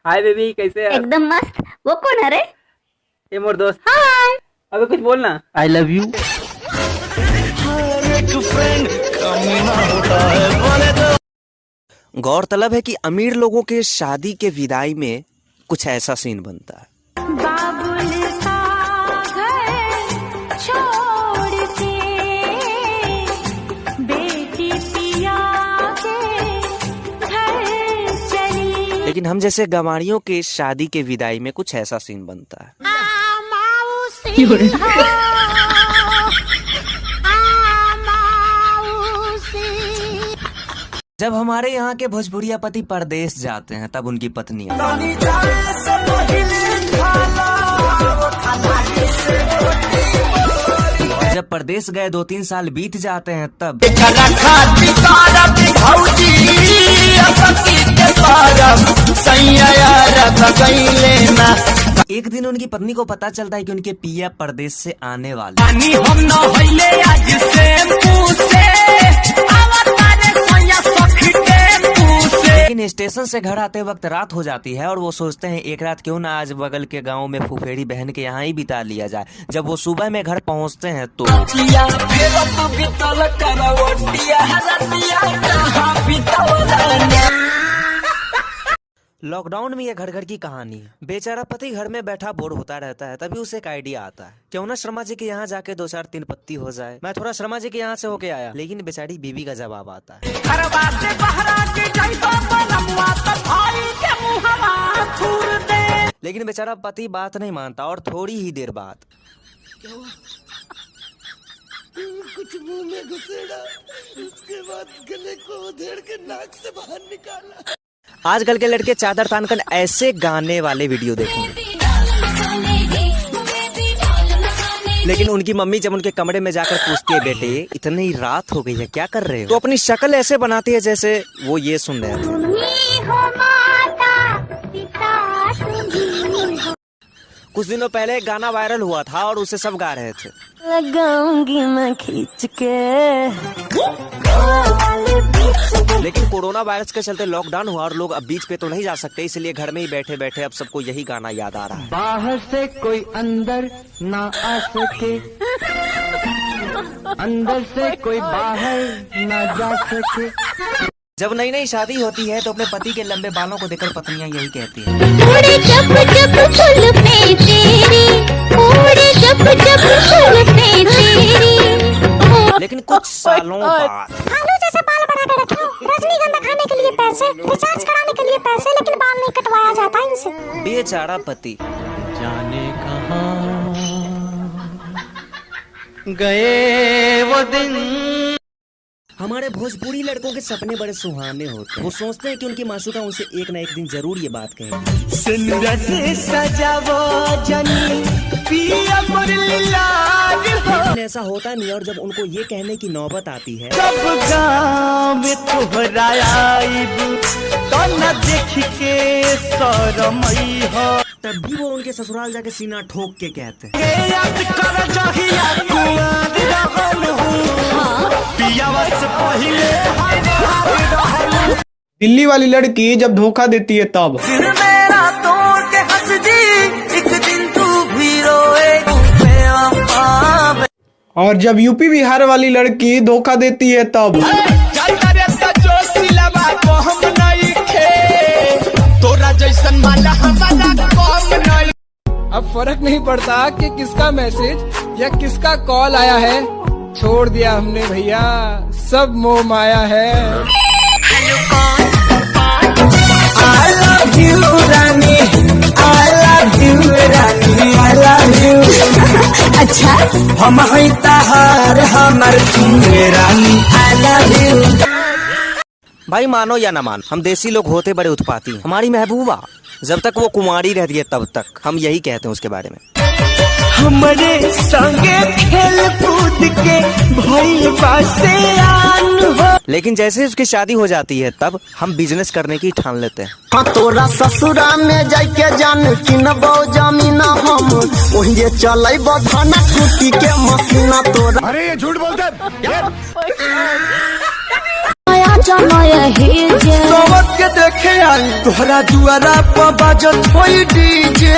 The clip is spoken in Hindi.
हाय बेबी, कैसे है? एकदम मस्त। वो कौन है रे? ये मोर दोस्त। हाय। अबे कुछ बोलना। I love you. गौरतलब है कि अमीर लोगों के शादी के विदाई में कुछ ऐसा सीन बनता है। बाबुल का घर छोड़ के बेटी पिया के घर चली। लेकिन हम जैसे गंवारियों के शादी के विदाई में कुछ ऐसा सीन बनता है। जब हमारे यहाँ के भोजपुरिया पति परदेश जाते हैं तब उनकी पत्नियां जब परदेश गए 2-3 साल बीत जाते हैं तब एक दिन उनकी पत्नी को पता चलता है कि उनके पिया परदेश से आने वाले। लेकिन स्टेशन से घर आते वक्त रात हो जाती है और वो सोचते हैं एक रात क्यों ना आज बगल के गांव में फुफेड़ी बहन के यहाँ ही बिता लिया जाए। जब वो सुबह में घर पहुँचते हैं तो लॉकडाउन में ये घर घर की कहानी है। बेचारा पति घर में बैठा बोर होता रहता है, तभी उसे एक आइडिया आता है, क्यों ना शर्मा जी के यहाँ जाके 2-4-3 पत्ती हो जाए। मैं थोड़ा शर्मा जी के यहाँ से होके आया, लेकिन बेचारी बीवी का जवाब आता है, लेकिन बेचारा पति बात नहीं मानता और थोड़ी ही देर बाद कुछ मुंह में घुसेड़ा, उसके बाद गले को उधेड़ के नाक से बाहर निकाला। आजकल के लड़के चादर तानकर ऐसे गाने वाले वीडियो देखेंगे, लेकिन उनकी मम्मी जब उनके कमरे में जाकर पूछती है, बेटे इतनी रात हो गई है क्या कर रहे हो, तो अपनी शक्ल ऐसे बनाती है जैसे वो ये सुन रहे थे। कुछ दिनों पहले एक गाना वायरल हुआ था और उसे सब गा रहे थे, लगाऊंगी मैं खींच के। लेकिन कोरोना वायरस के चलते लॉकडाउन हुआ और लोग अब बीच पे तो नहीं जा सकते, इसलिए घर में ही बैठे बैठे अब सबको यही गाना याद आ रहा है। बाहर से कोई अंदर ना आ सके, अंदर से कोई बाहर ना जा सके। जब नई नई शादी होती है तो अपने पति के लंबे बालों को देखकर पत्नियां यही कहती हैं, लेकिन कुछ सालों बाद जैसे बाल बढ़ा के रखे हो, रजनीगंधा खाने के लिए पैसे, रिचार्ज कराने के लिए पैसे, लेकिन बाल नहीं कटवाया जाता इनसे। बेचारा पति जाने कहाँ गए वो दिन। हमारे भोजपुरी लड़कों के सपने बड़े सुहाने होते हैं। वो सोचते हैं कि उनकी मासूका उनसे एक ना एक दिन जरूर ये बात कहेगी, लेकिन ऐसा होता नहीं। और जब उनको ये कहने की नौबत आती है, तब भी वो उनके ससुराल जाके सीना ठोक के कहते हैं, दिल्ली वाली लड़की जब धोखा देती है तब, और जब यूपी बिहार वाली लड़की धोखा देती है तब। अब फर्क नहीं पड़ता कि किसका मैसेज या किसका कॉल आया है, छोड़ दिया हमने भैया, सब मोह माया है। I love you Rani, I love you Rani, I love you। अच्छा, हम हैं तहार हमर तुम्हें रानी, I love you। भाई मानो या ना मान, हम देसी लोग होते बड़े उत्पाती हैं। हमारी महबूबा जब तक वो कुंवारी रहती है तब तक हम यही कहते हैं उसके बारे में, हमरे संगे खेल कूद के भइल बासे आन हो। लेकिन जैसे उसकी शादी हो जाती है तब हम बिजनेस करने की ठान लेते हैं। हाँ तोरा ससुरा में जाके जान किनबो जमीन हम, वही चलै बधाना टूटी के मसीना तोरा। अरे ये झूठ बोलते चलो यही जे सोवत के देखे आई तोहरा जुआरा पर बाजत होई डीजे।